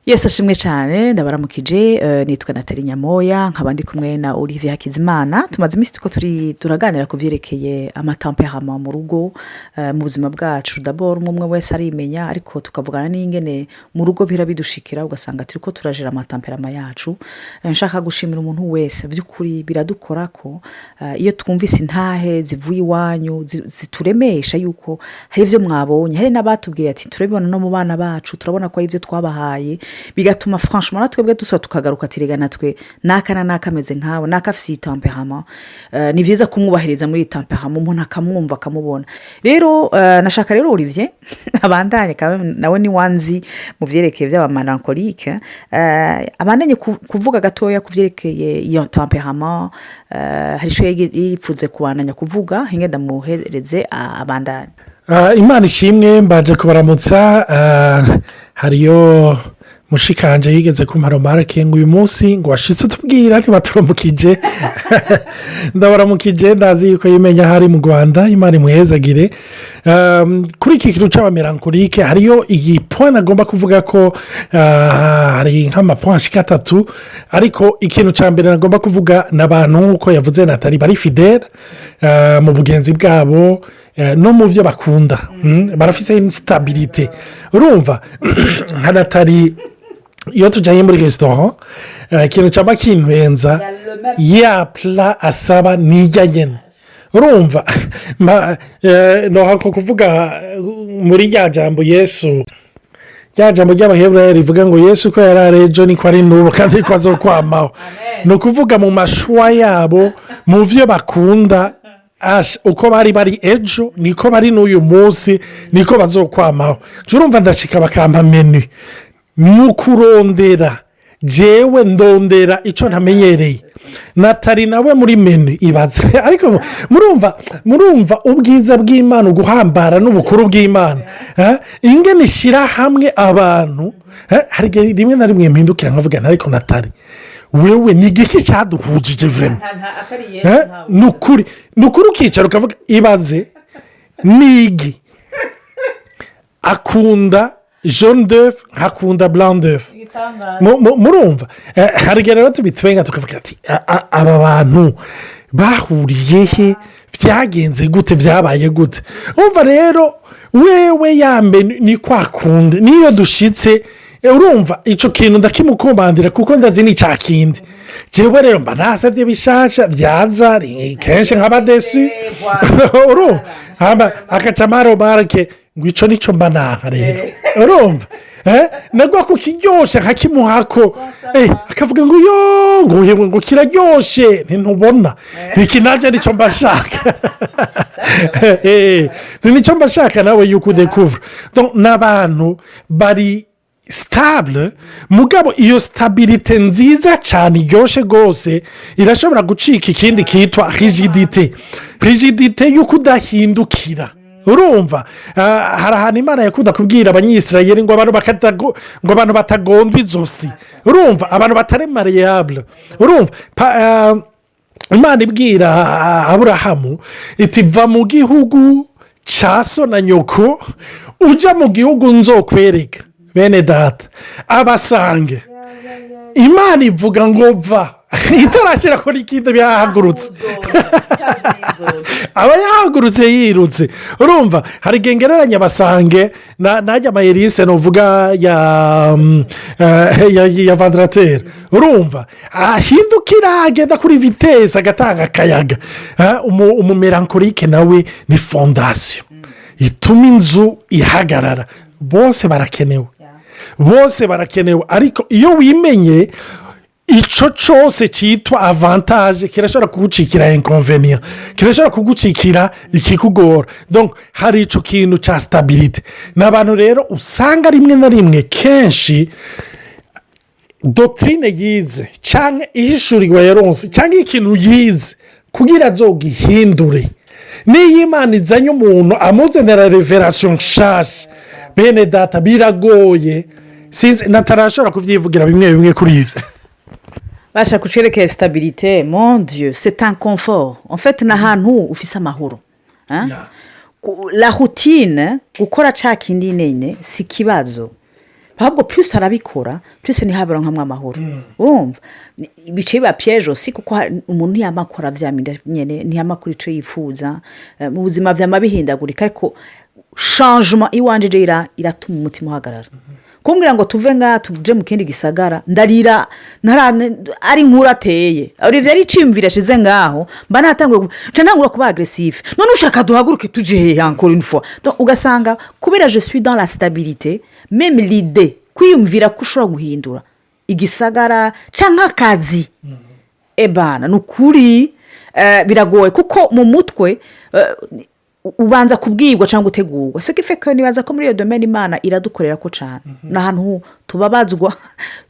Yes ashimwe cyane ndabaramukije nitwa Nathalie Nyamoya nkaba ndi kumwe na Olivier Hakizimana tumaze iminsi turaganira ku byerekeye amatemperament mu rugo mu buzima bwacu d'abord umwe wese arimenya ariko tukavugana n'ingene mu rugo birabidushikira ugasanga turiko turajira amatemperament yacu nshaka gushimira umuntu wese by'ukuri biradukora ko iyo twumvise intahe zivuye iwanyu zituremesha yuko hari ivyo mwabonye hari n'abatubwiye ati turabibona no mu bana bacu turabona ko ari ivyo twabahaye bigatuma franchement natwe dusaba tukagaruka tirega natwe nakana nakameze nkawe nakafisi temperament ni vyiza kumwubahiriza muri temperament umuntu akamwumva akamubona rero nashaka rero Olivier abandanye nawe ni wanzi mu vyerekeye by'aba melancholique abandanye kuvuga gatoya ku vyerekeye iyo temperament hari sho yipfuze kubananya kuvuga hinge ndamuhereze abandanye Imana ishimwe mbaje kubaramutsa hariyo mushikanje yigeze kumara marke ngo uyu munsi ngo washitse tubwira ntibaturamukije ndabaramukije ndazi yuko yimenya hari mu Rwanda Imana imuhezagire kuri iki kintu c'abamelancholique hariyo iyi point agomba kuvuga ko hari nk'amapoint ashika 3 ariko ikintu ca mbere nagomba kuvuga n'abantu uko yavuze Nathalie bari fidèle mu bugenzi bwabo no mu byo bakunda barafise instabilité urumva nka Nathalie iyo tujyanye muri restaurant ikintu cyaba kinwenza ya plat asaba nijya nyene urumva no kuvuga muri rya jambo Yesu rya jambo ry'Abaheburayo rivuga ngo Yesu ko yararejo niko ari n'ubu kandi ko azokwamaho no kuvuga mu mashwa yabo mu byo bakunda uko bari ejo niko bari n'uyu munsi niko bazokwamaho urumva ndashika bakampa menu mukurondera jewe ndondera ico ntamenyereye Nathalie nawe muri menu ibaze ariko murumva ubwiza bw'Imana guhambara n'ubukuru bw'Imana ingene ishira hamwe abantu hari rimwe na rimwe mpindukira nkavuga ariko Nathalie wewe ni igiki cyaduhujije vraiment nukuri ukicara ukavuga ibaze nigi akunda jaune d'œuf akunda blanc d'œuf murumva hari rero tubitwenga tukavuga ati aba bantu bahuriye he byagenze gute byabaye gute umva rero wewe yambe ni kwakunda niyo dushitse urumva ico kintu ndakimukombandira kuko ndazi ni cakindi jewe rero mba nasavye bishasha byaza kenshi nk'abadesu urumva akacamaro barke ngo ico nico mba naha rero urumva nagwa ku kiryoshe nkakimuhako akavuga ngo yo ngo kiraryoshe ntubona iki naje nico mba shaka nico mba shaka nawe yuko découvre donc n'abantu bari stable mugabo iyo stabilité nziza cyane iryoshe gose irashobora gucika ikindi kitwa rigidité yuko udahindukira urumva hari ahantu Imana yakunda kubwira abanyisirayeli ngo abantu batagondwa izosi urumva abantu batari mariable urumva Imana ibwira Aburahamu iti va mu gihugu ca so na nyoko uja mu gihugu nzokwereka bene data abasange Imana ivuga ngo va itarashira ko ikindi byahagurutse aba yahagurutse yirutse urumva hari gengereranya basange najya Mayerise novuga ya Vandrateur urumva ahindukira agenda kuri vitesse agatanga akayaga umumelancholique nawe ni fondation ituma inzu ihagarara bose barakenewe ariko iyo wimenye ico cyose cyitwa avantage kirashobora kugucikira inconvénient kirashobora kugucikira ikikugora donc hari ico kintu ca stabilité n'abantu rero usanga rimwe na rimwe kenshi doctrine yize canke ihishuriwe yaronse canke ikintu yize kugira azogihindure niyo Imana izanye umuntu amuzanira revelation nshasha bene data biragoye sinzi natarashobora kuvyivugira bimwe kuri ivyo basha kucerekeye stabilité mon Dieu c'est un confort en fait n'ahantu ufise amahoro la routine gukora cakindi nene si kibazo ahubwo plus arabikora plus ntihabura nk'amwe amahoro urumva bice biba piège aussi kuko umuntu ntiyamakora vyamira nyene ntiyamakora ico yifuza mu buzima vyama bihindagurika ariko changement iwanje je iratuma umutima uhagarara kumbwira ngo tuve nga tuje mu kindi gisagara ndarira ari nkura ateye Olivier ari cimvira shize ngaho mba natangwe ntangura kuba aggressif none ushaka duhaguruke tuje encore une fois donc ugasanga kubera je suis dans la stabilité même l'idée kwiyumvira ko ushobora guhindura igisagara canka akazi ebana nukuri biragoye kuko mu mutwe ubanza kubwirwa cyangwa gutegurwa so kifeke nibaza ko muri iyo domaine Imana iradukorera ko cyane nahantu tubabazwa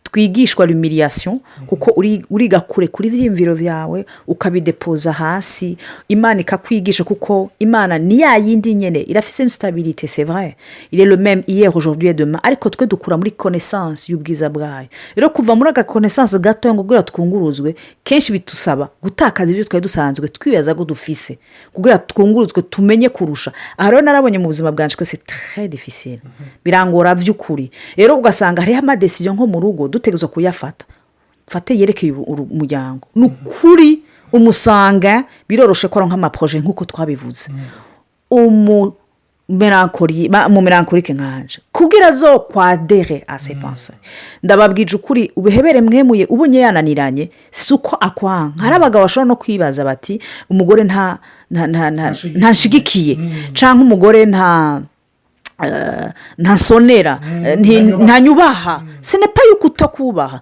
twigishwa l'humiliation kuko uriga kure kuri vyimviro vyawe ukabidepoza hasi Imana ikakwigisha kuko Imana ni ya yindi nyene irafise une stabilité c'est vrai il est le même hier aujourd'hui et demain ariko twe dukura muri connaissance y'ubwiza bwayo rero kuva muri aga connaissance gato ngo gura twunguruzwe kenshi bitusaba gutakaza ibyo twari dusanzwe twibaza go dufise kugira twunguruzwe tumenye kurusha rero narabonye mu buzima bwanje ko c'est très difficile birangora vy'ukuri rero ugasanga hari ama decision nko mu rugo dutegezwa kuyafata fate yerekeye umuryango nukuri umusanga biroroshe ko nk'ama projet nkuko twabivuze mu melancholique nkanje kugira zo kwadere à ses pensées ndababwije ukuri ubehebere mwemuye ubonye yananiranye suko akwanka harabaga bashobora no kwibaza bati umugore nta nshigikiye canke umugore nta sonera nta nyubaha ce n'est pas yuko utakubaha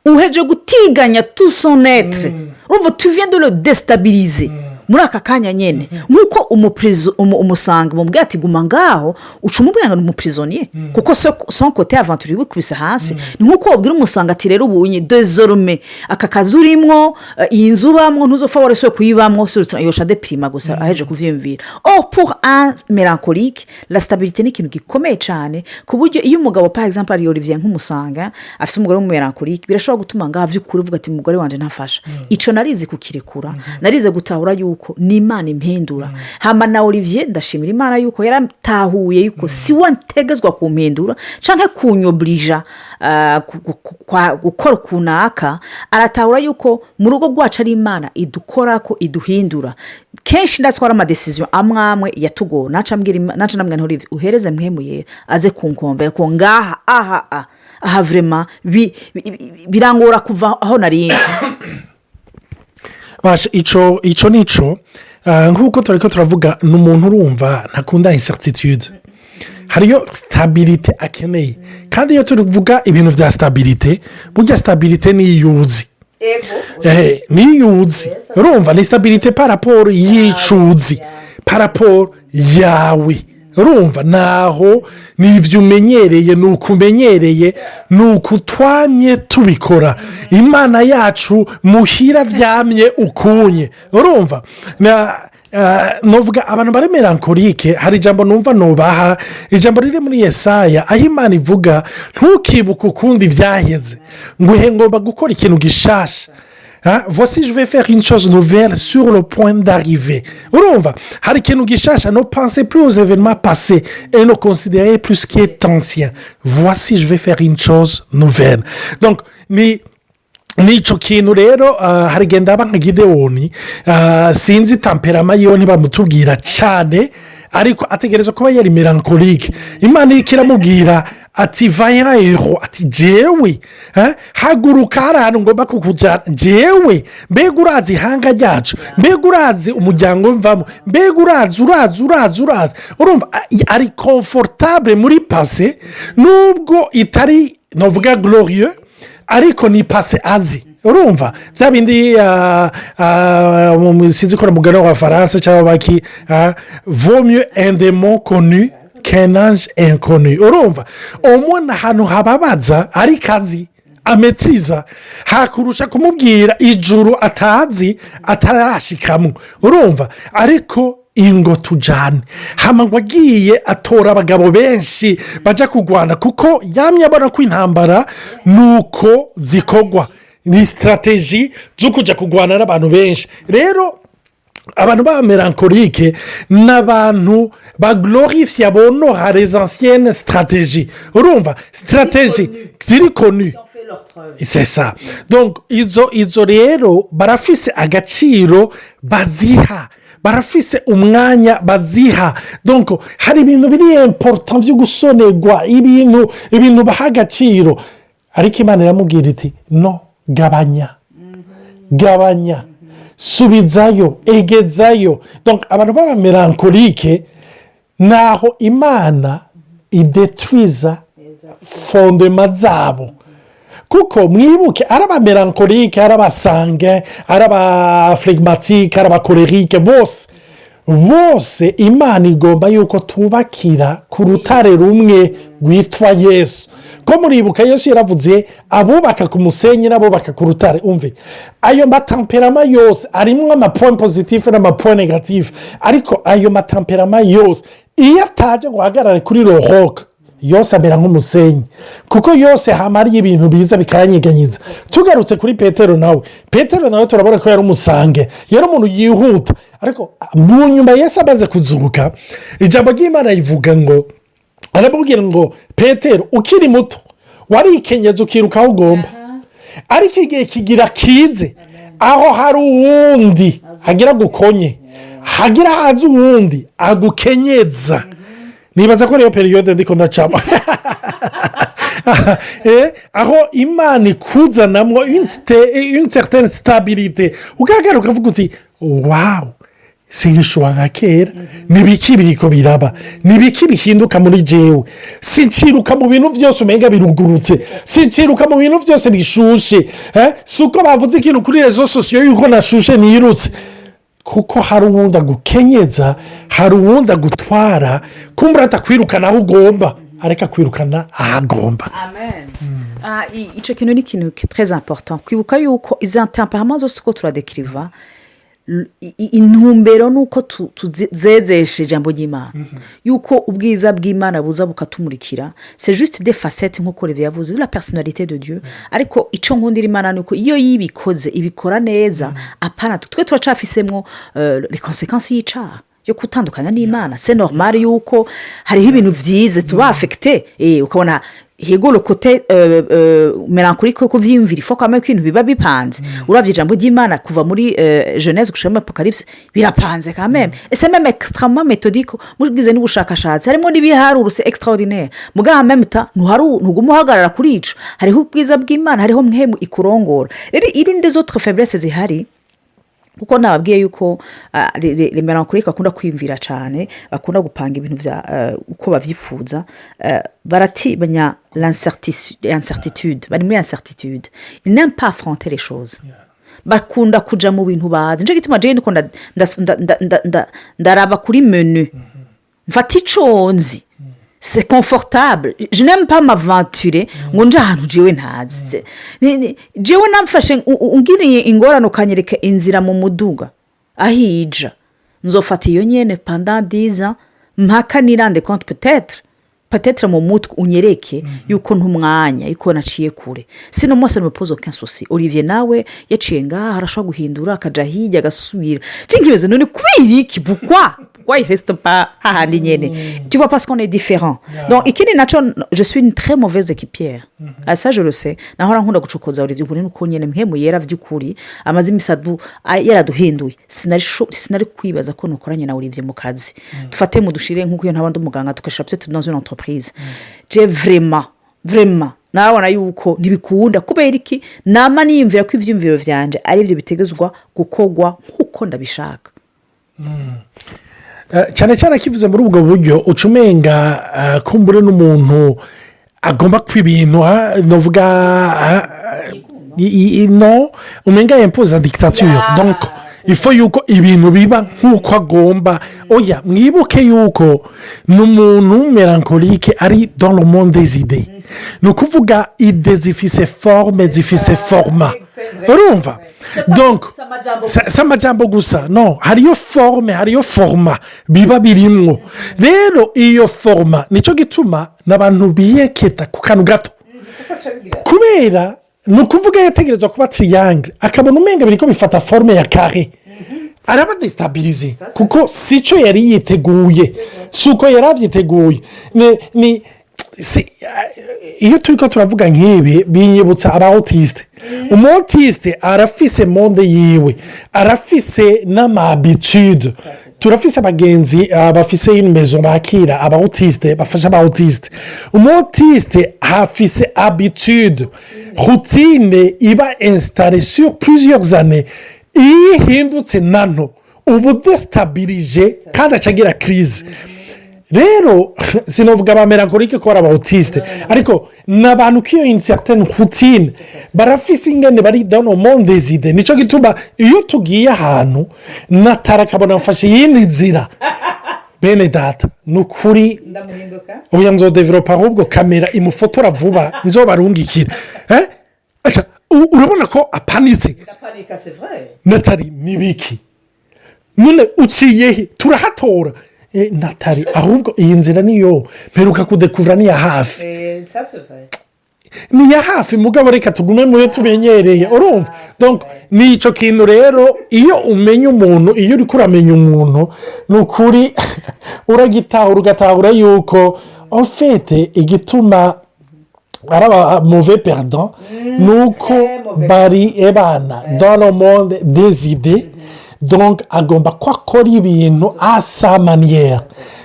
uheje gutiganya tout son être tu viens de le déstabiliser muri aka kanya nyene nkuko umusanga mu bwati guma ngaho ucumubwira ngo umuprisonnier kuko son côté aventurier kwisa hasi nkuko ubwira umusanga ati rero ubunye désormais aka kazurimwo inzubamwo ntuzofa wareswe kuyibamwo yosha de prima gusa aheje kuvyimvira pour un mélancolique la stabilité ni kintu gikomeye cyane kuburyo iyo umugabo par exemple ari Olivier nk'umusanga afise umugore mu mélancolique birashobora gutuma ngaho vy'ukuri uvuga ati umugore wanje ntafasha ico narizi kukirekura narize gutahura yuko ni Imana impendura hama na Olivier ndashimira Imana yuko yaratahuye yuko si wantegezwa kumpendura canke kunyoblija gukora kunaka aratahura yuko mu rugo rwacu ari Imana idukora ko iduhindura kenshi ndatswara ama decision amwe yatugo naca namwe Olivier uhereze mwemuye aze kunkombe ko ngaha aha vraiment birangora kuva aho nari basha ico nico nkuko turiko turavuga n'umuntu urumva ntakunda incertitude hariyo stabilité akeneye kandi iyo tuvuga ibintu vya stabilité burya stabilité ni yuzi ni yuzi urumva ni stabilité par rapport yicuzi par rapport yawe urumva naho nivyo umenyereye nukumenyereye nukutwanye tubikora Imana yacu muhira vyamye ukunye urumva novuga abantu bari melancholique hari ijambo numva nobaha ijambo riri muri Yesaya aho Imana ivuga ntukibuke ukundi vyaheze ngo ngomba gukora ikintu gishasha voici je vais faire une chose nouvelle sur le point d'arriver urumva hari ikintu gishasha ne pensez plus aux événements passés et ne considérez plus ce qui est ancien voici je vais faire une chose nouvelle donc nico kintu rero harigenda nka Gidewoni sinzi temperama yiwe ntibamutubwira cyane ariko ategereza kuba yari melancholique Imana ikiramubwira ati vaya ero ati jewe haguruka harahantu ngomba kukujana jewe mbega urazi ihanga ryacu mbega urazi umuryango mvamo mbega urazi urumva ari confortable muri passé nubwo itari novuga glorieux ariko ni passé azi urumva bya bindi sinzi ko mugano wa France cyangwa baki vaut mieux un démon connu qu'un ange inconnu urumva umuntu ahantu hababaza ari kazi ametriza hakurusha kumubwira ijuru atazi atarashikamo urumva ariko ingo tujane hamangwa agiye atora abagabo benshi baja kugwana kuko yamye abona ko intambara nuko zikogwa ni strategy zo kujya kugwana n'abantu benshi rero abantu b'abamelankolike ni abantu baglorifiye bonora les anciennes stratégies urumva stratégie ziri connu c'est ça donc izo rero barafise agaciro baziha barafise umwanya baziha donc hari ibintu biri important byo gusonerwa ibintu baha agaciro ariko Imana iramubwira iti no gabanya subizayo egezayo donc abantu b'abamelankolike naho Imana idetwiza fondema zabo kuko mwibuke ari abamelankolike ari abasange ari abaflegmatike ari abakorerike bose Imana igomba yuko tubakira ku rutare rumwe rwitwa Yesu ko muribuka Yesu yaravuze abubaka ku musenyi n'abubaka ku rutare umve ayo matamperama yose arimo amapoint positif n'amapoint negatif ariko ayo matamperama yose iyo ataje ngo ahagarare kuri rohoka yose amera nk'umusenyi kuko yose hamariye ibintu biza bikanyiganyiza tugarutse kuri Petero nawe turabona ko yari umusange yari umuntu yihuta ariko mu nyuma Yesu amaze kuzuka ijambo ry'Imana rivuga ngo arababwira ngo Petero ukiri muto warikenyeza ukiruka aho ugomba ariko igihe kigira kize aho hari uwundi hagira gukonye hagira haza uwundi agukenyeza nibaza ko rero periyode ndiko ndacamo aho Imana ikuzanamo une certaine stabilité ukagaruka uvuga uti wow sinshobora nka kera n'ibiki biriko biraba n'ibiki bihinduka muri jewe sinciruka mu bintu byose umenga birugurutse sinciruka mu bintu byose bishushe suko bavuze ikintu kuri rezo sosiyo yuko nashushe nirutse kuko hari uwundi agukenyeza hari uwundi agutwara kumbura atakwirukana aho ugomba areka kwirukana aho agomba. icyo kintu ni ikintu très important kwibuka yuko izo temperament zose uko turadekiriva intumbero ni uko tuzezeshe ijambo ry'Imana yuko ubwiza bw'Imana buza bukatumurikira c'est juste des facettes nk'uko Olivier yavuze de la personnalité de Dieu ariko icyo nkundira Imana ni uko iyo yibikoze ibikora neza apana twe turacafisemo les conséquences y'icaha yo kutandukanya n'Imana c'est normal yuko hariho ibintu byize tuba affecté ukabona hego le côté mélancolique ko vyimvira ifo kwame kwintu biba bipanze uravye ijambo ry'Imana kuva muri Genèse gushema Apocalypse birapanze quand même et c'est même extrêmement méthodique mugize ni bushakashatsi harimo nibiharuru c'est extraordinaire muga en même temps ntugumuhagarara kuri ico hariho ubwiza bw'Imana hariho mwemu ikurongora rero irinde des autres faiblesses zihari kuko nababwiye yuko les mélancoliques bakunda kwimvira cyane bakunda gupanga ibintu bya uko bavyifuza baratibanya l'incertitude bari muri incertitude ils n'aiment pas affronter les choses bakunda kuja mu bintu bazi nje gituma je ndiko ndaraba kuri menu mfata iconzi c'est confortable je n'aime pas m'aventurer ngo nje ahantu jewe ntazi jewe namfashe ungiriye ingorano kanyereka inzira mu muduga ahija nzofata iyo nyene pendant 10 ans mpaka nirande compte peut-être mu mutwe unyereke yuko ntumwanya yuko naciye kure sino mwese me pose aucun souci Olivier nawe yaciye ngaha arashobora guhindura akaja hirya agasubira cinkibaze none kubiri iki pourquoi il reste pas hahandi nyene tu vois parce qu'on est différent donc ikindi naco je suis une très mauvaise équipière ça je le sais nahora nkunda gucokoza Olivier kuri nuko nyene mpemu yera vy'ukuri amazi misadu yaraduhinduye sinari kwibaza ko nokoranye na Olivier mu kazi dufate mu dushire nkuko iyo ntabandi umuganga tukashira peut-être dans une entreprise j'ai vraiment nabona yuko ntibikunda kubera iki nama niyumvira ko ivyumviro vyanje ari byo bitegezwa gukogwa nkuko ndabishaka cyane akivuze muri ubwo buryo ucumenga kumbure n'umuntu agomba kwibintu novuga no umenga impose dictature donc ifo yuko ibintu biba nk'uko agomba oya mwibuke yuko n'umuntu melancholique ari dans le monde des idées ni ukuvuga idées zifise forme zifise forma urumva donc si amajambo gusa no hariyo forme hariyo forma biba birimwo rero iyo forma nicyo gituma n'abantu biyeketa ku kantu gato kubera ni ukuvuga yategerezwa kuba triangle akabona umenga biriko bifata forme ya carré arabadesitabirize kuko si cyo yari yiteguye, si uko yari abyiteguye. Iyo turi ko turavuga nk'ibi binyibutsa abaotisite. Umuotisite arafise monde yiwe, arafise n'amabitude. Turafise abagenzi bafise imezo bakira abaotisite, bafasha abaotisite. Umuotisite afise habitude, routine iba installée sur plusieurs années. Iyo ihindutse nano ubu destabirije kandi acagira crise. Rero sinavuga abamelankolike ko ari abaotisite, ariko ni abantu k'iyo incertain routine barafise ingene bari dans le monde des idées. Nicyo gituma iyo tugiye ahantu natara akabona mfashe iyindi nzira, bene data ni ukuri ubu nzodevelopa ahubwo kamera imufotora vuba nzobarungikira. Urabona ko apanitse natari nibiki none uciyehe turahatora. Natari ahubwo iyi nzira niyo mperuka kudekuvura ni iya hafi, ni iya hafi mugabo reka tugume muyo tumenyereye, urumva. Donc ni icyo kintu rero, iyo umenya umuntu, iyo uri kuramenya umuntu ni ukuri uragitahura, ugatahura yuko ofete igituma ari aba mauvais perdant ni uko bari ebana dans le monde des idées. Donc agomba ko akora ibintu asa maniyeri,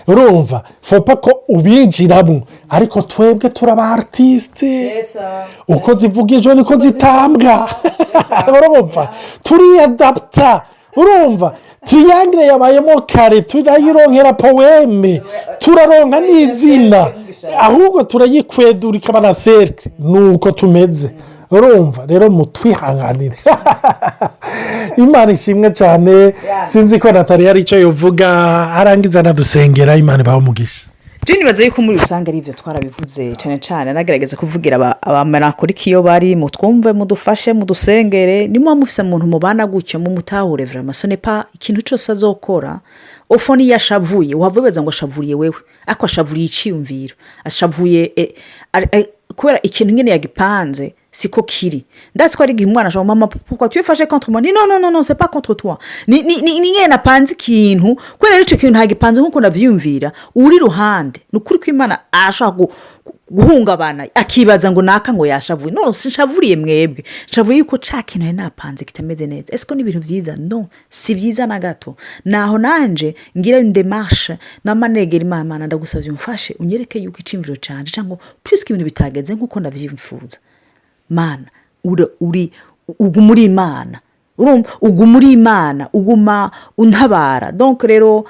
urumva fopa ko ubinjiramo. Ariko twebwe turaba artisite, uko zivugijwe niko zitambwa, urumva turiyadapta, urumva tuyangire yabayemo kare turayironkera poeme, turaronka n'izina, ahubwo turayikwedura ikaba na cercle. Nuko tumeze, urumva rero mutwihanganire. Imana ishimwe cyane. Sinzi ko natari ari icyo yovuga arangiza anadusengera. Imana ibahe umugisha. nibaza yuko muri rusange ari ibyo twarabivuze cyane cyane, nagerageza kuvugira abamelankolike iyo bari mutwumve, mudufashe, mudusengere. nimuba mufise umuntu mubana gutyo mumutahure vraiment, ce n'est pas ikintu cyose azokora ofoni yashavuye uhavubeza ngo ashavuriye wewe, ako ashavuriye iciyumviro, ashavuye kubera ikintu nyine yagipanze siko kiri. Ndazi ko ari igihe umwana ashobora mama pourquoi tu es fâché contre moi? Non, c'est pas contre toi. Ni nyine napanze ikintu kubera icyo kintu ntagipanze nkuko navyumvira uri ruhande. Nukuri ko Imana ashaka guhungabana akibaza ngo naka ngo yashavuye. No, sinshavuriye mwebwe, nshavuye yuko cakintu napanze kitameze neza. Est-ce que ni ibintu byiza? Non, si byiza na gato. Naho nanje ngira une démarche namanegera Imana, ndagusavye umfashe unyereke yuko icimviro canje cyangwa plus ibintu bitageze nkuko navyimfuza. Mana ugumuri Imana, ugumuri Imana, uguma untabara. Donc rero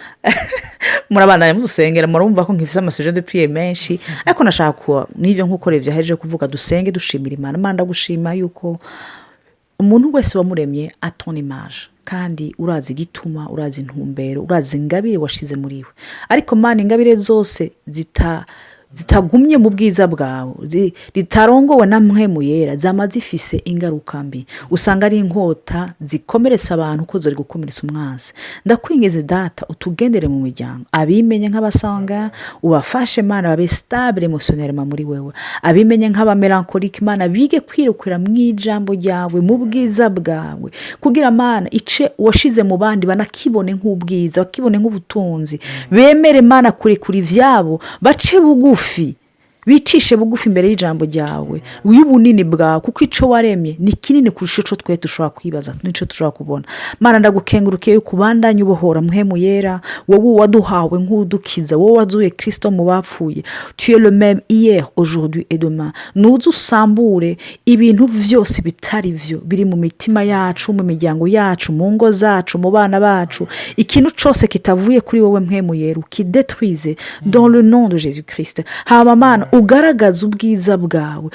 murabandanya mudusengera, murumva ko nkifise amasoje de prière menshi, ariko nashaka n'ivyo nkuko revya heje kuvuga dusenge dushimira Imana. Mana ndagushima yuko umuntu wese wamuremye a ton image, kandi urazi gituma, urazi intumbero, urazi ingabire washize muri we. Ariko Mana ingabire zose zitagumye mu bwiza bwawe, ritarongowe na mpwemu yera, zama zifise ingaruka mbi. Usanga ari inkota zikomeretsa abantu ko zori gukomeretsa umwanzi. Ndakwingeze data utugendere mu miryango, abimenye nk'abasanga ubafashe Mana babe stable emotionnellement muri wewe, abimenye nk'abamelankolike Mana bige kwirukira mu ijambo ryawe mu bwiza bwawe, kugira Mana ice washize mu bandi banakibone nk'ubwiza, bakibone nk'ubutunzi, bemere Mana kuri vyabo, bace bugufi, bicishe bugufi imbere y'ijambo ryawe w'ubunini bwawe, kuko ico waremye ni kinini kurusha ico twe dushobora kwibaza n'ico dushobora kubona. Mana ndagukengurukiye kubandanya ubohora mpwemu yera, wowe waduhawe nk'udukiza, wowe wazuye Kristo mu bapfuye. Tu es le même hier, aujourd'hui et demain. Nuzu sambure ibintu vyose bitari vyo biri mu mitima yacu, mu miryango yacu, mu ngo zacu, mu bana bacu. Ikintu cyose kitavuye kuri wowe mpwemu yera ukidetruise dans le nom de Jésus Christ. Haba Mana ugaragaza ubwiza bwawe.